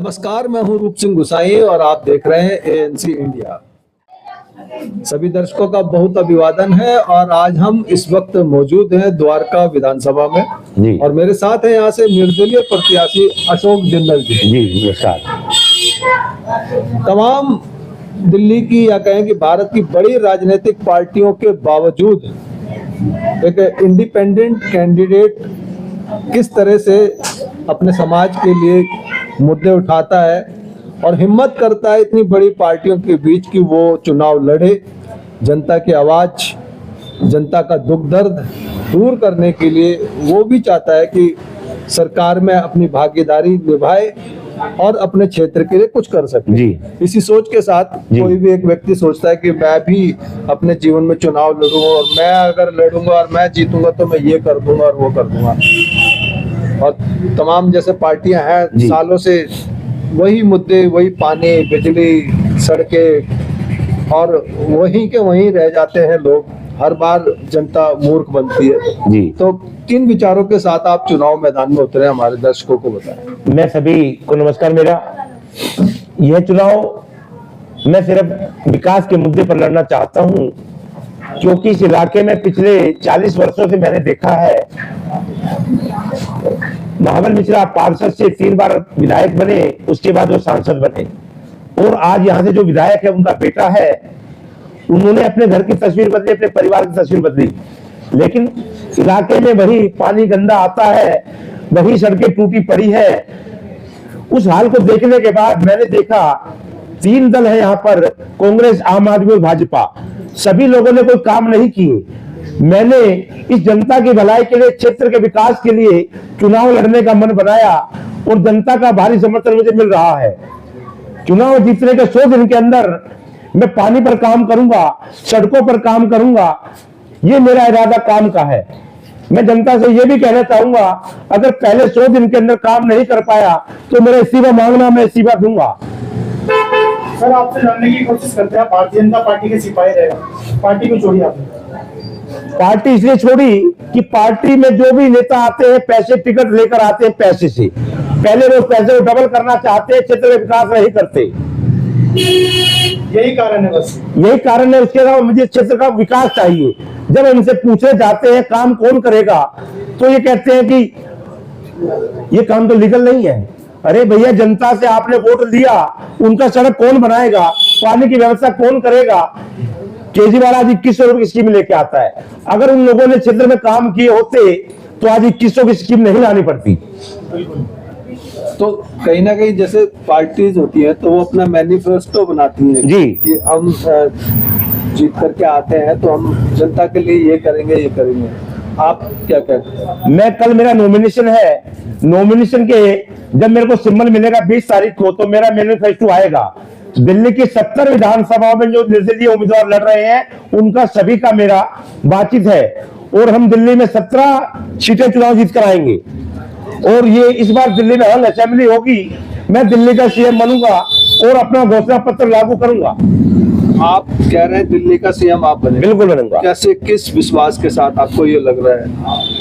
नमस्कार, मैं हूं रूप सिंह गुसाई और आप देख रहे हैं एएनसी इंडिया। सभी दर्शकों का बहुत अभिवादन है और आज हम इस वक्त मौजूद हैं द्वारका विधानसभा में जी। और मेरे साथ हैं यहाँ से निर्दलीय प्रत्याशी अशोक जिंदल जी। जी नमस्कार। तमाम दिल्ली की या कहें कि भारत की बड़ी राजनीतिक पार्टियों के बावजूद एक इंडिपेंडेंट कैंडिडेट किस तरह से अपने समाज के लिए मुद्दे उठाता है और हिम्मत करता है इतनी बड़ी पार्टियों के बीच कि वो चुनाव लड़े, जनता की आवाज, जनता का दुख दर्द दूर करने के लिए वो भी चाहता है कि सरकार में अपनी भागीदारी निभाए और अपने क्षेत्र के लिए कुछ कर सके। जी। इसी सोच के साथ कोई भी एक व्यक्ति सोचता है कि मैं भी अपने जीवन में चुनाव लड़ूंगा और मैं अगर लड़ूंगा और मैं जीतूंगा तो मैं ये कर दूंगा और वो कर दूंगा। और तमाम जैसे पार्टियां हैं सालों से वही मुद्दे, वही पानी, बिजली, सड़कें और वहीं के वहीं रह जाते हैं लोग। हर बार जनता मूर्ख बनती है। जी। तो किन विचारों के साथ आप चुनाव मैदान में उतरे, हमारे दर्शकों को बताएं। मैं सभी को नमस्कार। मेरा यह चुनाव मैं सिर्फ विकास के मुद्दे पर लड़ना चाहता हूं, क्योंकि इस इलाके में पिछले 40 वर्षों से मैंने देखा है महाबल मिश्रा पार्षद से 3 बार विधायक बने, उसके बाद वो सांसद बने और आज यहाँ से जो विधायक है उनका बेटा है, उन्होंने अपने घर की तस्वीर बदली, अपने परिवार की तस्वीर बदली, लेकिन इलाके में वही पानी गंदा आता है, वही सड़कें टूटी पड़ी है। उस हाल को देखने के बाद मैंने देखा 3 दल है यहाँ पर, कांग्रेस, आम आदमी और भाजपा, सभी लोगों ने कोई काम नहीं किए। मैंने इस जनता की भलाई के लिए, क्षेत्र के विकास के लिए चुनाव लड़ने का मन बनाया और जनता का भारी समर्थन मुझे मिल रहा है। चुनाव जीतने के 100 दिन के अंदर मैं पानी पर काम करूंगा, सड़कों पर काम करूंगा, ये मेरा इरादा काम का है। मैं जनता से ये भी कहना चाहूंगा, अगर पहले 100 दिन के अंदर काम नहीं कर पाया तो मेरा इस्तीफा मांगना, मैं इस्तीफा दूंगा। सर, आपसे लड़ने की कोशिश करते हैं, भारतीय जनता पार्टी के सिपाही रहेगा, पार्टी को छोड़ी आपने? पार्टी इसलिए छोड़ी कि पार्टी में जो भी नेता आते हैं पैसे, टिकट लेकर आते हैं पैसे से, पहले वो पैसे को डबल करना चाहते हैं, क्षेत्र में विकास नहीं करते। यही कारण है, बस यही कारण है। उसके अलावा मुझे क्षेत्र का विकास चाहिए। जब इनसे पूछे जाते हैं काम कौन करेगा तो ये कहते हैं कि ये काम तो लीगल नहीं है। अरे भैया, जनता से आपने वोट लिया, उनका सड़क कौन बनाएगा, पानी की व्यवस्था कौन करेगा? केजरीवाल आज 2100 रुपए की स्कीम लेके आता है। अगर उन लोगों ने क्षेत्र में काम किए होते तो आज 2100 की स्कीम नहीं लानी पड़ती। तो कहीं ना कहीं जैसे पार्टीज होती है तो वो अपना मैनिफेस्टो बनाती है जी कि हम जीत करके आते हैं तो हम जनता के लिए ये करेंगे, ये करेंगे। आप क्या कहते हैं? मैं कल मेरा नॉमिनेशन है, नॉमिनेशन के जब मेरे को सिंबल मिलेगा 20 तारीख को तो मेरा मैनिफेस्टो आएगा। दिल्ली की 70 विधानसभाओं में जो निर्दलीय उम्मीदवार लड़ रहे हैं उनका सभी का मेरा बातचीत है और हम दिल्ली में 17 सीटें चुनाव जीत कर आएंगे और ये इस बार दिल्ली में हल असेंबली होगी। मैं दिल्ली का सीएम बनूंगा और अपना घोषणा पत्र लागू करूंगा। आप कह रहे हैं दिल्ली का सीएम आप बने? बिल्कुल बनूंगा। कैसे, किस विश्वास के साथ आपको ये लग रहा है?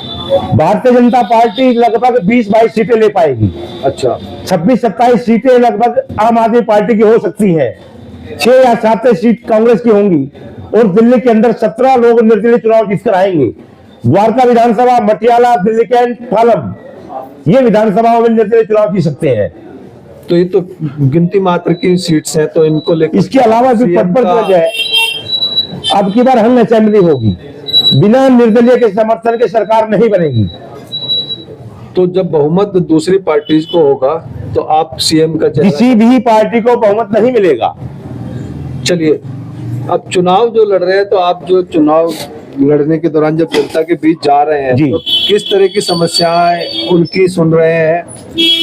भारतीय जनता पार्टी लगभग 20-22 सीटें ले पाएगी। अच्छा। 26-27 सीटें लगभग आम आदमी पार्टी की हो सकती है, 6 या 7 सीट कांग्रेस की होंगी और दिल्ली के अंदर 17 लोग निर्दलीय चुनाव जीतकर आएंगे। द्वारका विधानसभा, मटियाला, दिल्ली कैंट, पालम, ये विधानसभाओं में निर्दलीय चुनाव जीत सकते हैं। तो ये तो गिनती मात्र की सीट्स हैं, तो इनको लेकर इसके अलावा भी पद पर है। अब की बार हंग असेंबली होगी, बिना निर्दलीय के समर्थन के सरकार नहीं बनेगी। तो जब बहुमत दूसरी पार्टी को होगा तो आप सीएम का किसी भी पार्टी को बहुमत नहीं मिलेगा। चलिए, अब चुनाव जो लड़ रहे हैं तो आप जो चुनाव लड़ने के दौरान जब जनता के बीच जा रहे हैं तो किस तरह की समस्याएं उनकी सुन रहे हैं?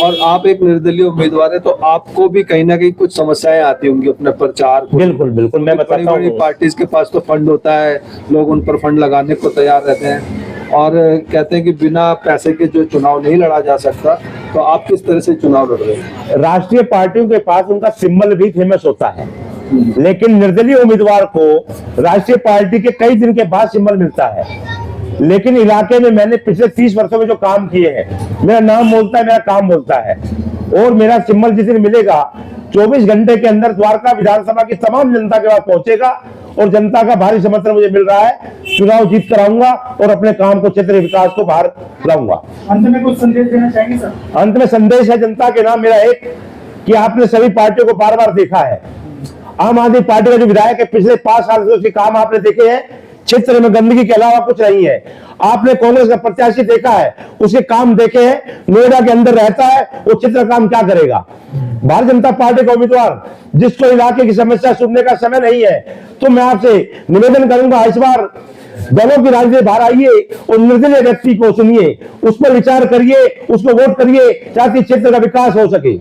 और आप एक निर्दलीय उम्मीदवार है तो आपको भी कहीं ना कहीं कुछ समस्याएं आती होंगी अपने प्रचार को। बिल्कुल बिल्कुल, मैं बताता हूं। बड़ी पार्टीज के पास तो फंड होता है, लोग उन पर फंड लगाने को तैयार रहते हैं और कहते हैं कि बिना पैसे के जो चुनाव नहीं लड़ा जा सकता। तो आप किस तरह से चुनाव लड़ रहे हैं? राष्ट्रीय पार्टियों के पास उनका सिंबल भी फेमस होता है, लेकिन निर्दलीय उम्मीदवार को राष्ट्रीय पार्टी के कई दिन के बाद सिंबल मिलता है। लेकिन इलाके में मैंने पिछले 30 वर्षों में जो काम किए हैं, मेरा नाम बोलता है, मेरा काम बोलता है। और मेरा सिंबल जिस दिन मिलेगा 24 घंटे के अंदर द्वारका विधानसभा की तमाम जनता के पास पहुंचेगा और जनता का भारी समर्थन मुझे मिल रहा है। चुनाव जीत कराऊंगा और अपने काम को, क्षेत्रीय विकास को बाहर लाऊंगा। अंत में कुछ संदेश देना चाहेंगे सर? अंत में संदेश है जनता के नाम मेरा एक, कि आपने सभी पार्टियों को बार बार देखा है। आम आदमी पार्टी का जो विधायक है पिछले 5 साल से उसके काम आपने देखे हैं, क्षेत्र में गंदगी के अलावा कुछ नहीं है। आपने कांग्रेस का प्रत्याशी देखा है, उसके काम देखे हैं, नोएडा के अंदर रहता है, वो क्षेत्र काम क्या करेगा। भारतीय जनता पार्टी का उम्मीदवार जिसको इलाके की समस्या सुनने का समय नहीं है, तो मैं आपसे निवेदन करूंगा, इस बार दलों की राजनीति बाहर आइए और निर्दलीय व्यक्ति को सुनिए, उस पर विचार करिए, उसको वोट करिए, ताकि क्षेत्र का विकास हो सके।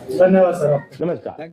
धन्यवाद सर। नमस्कार।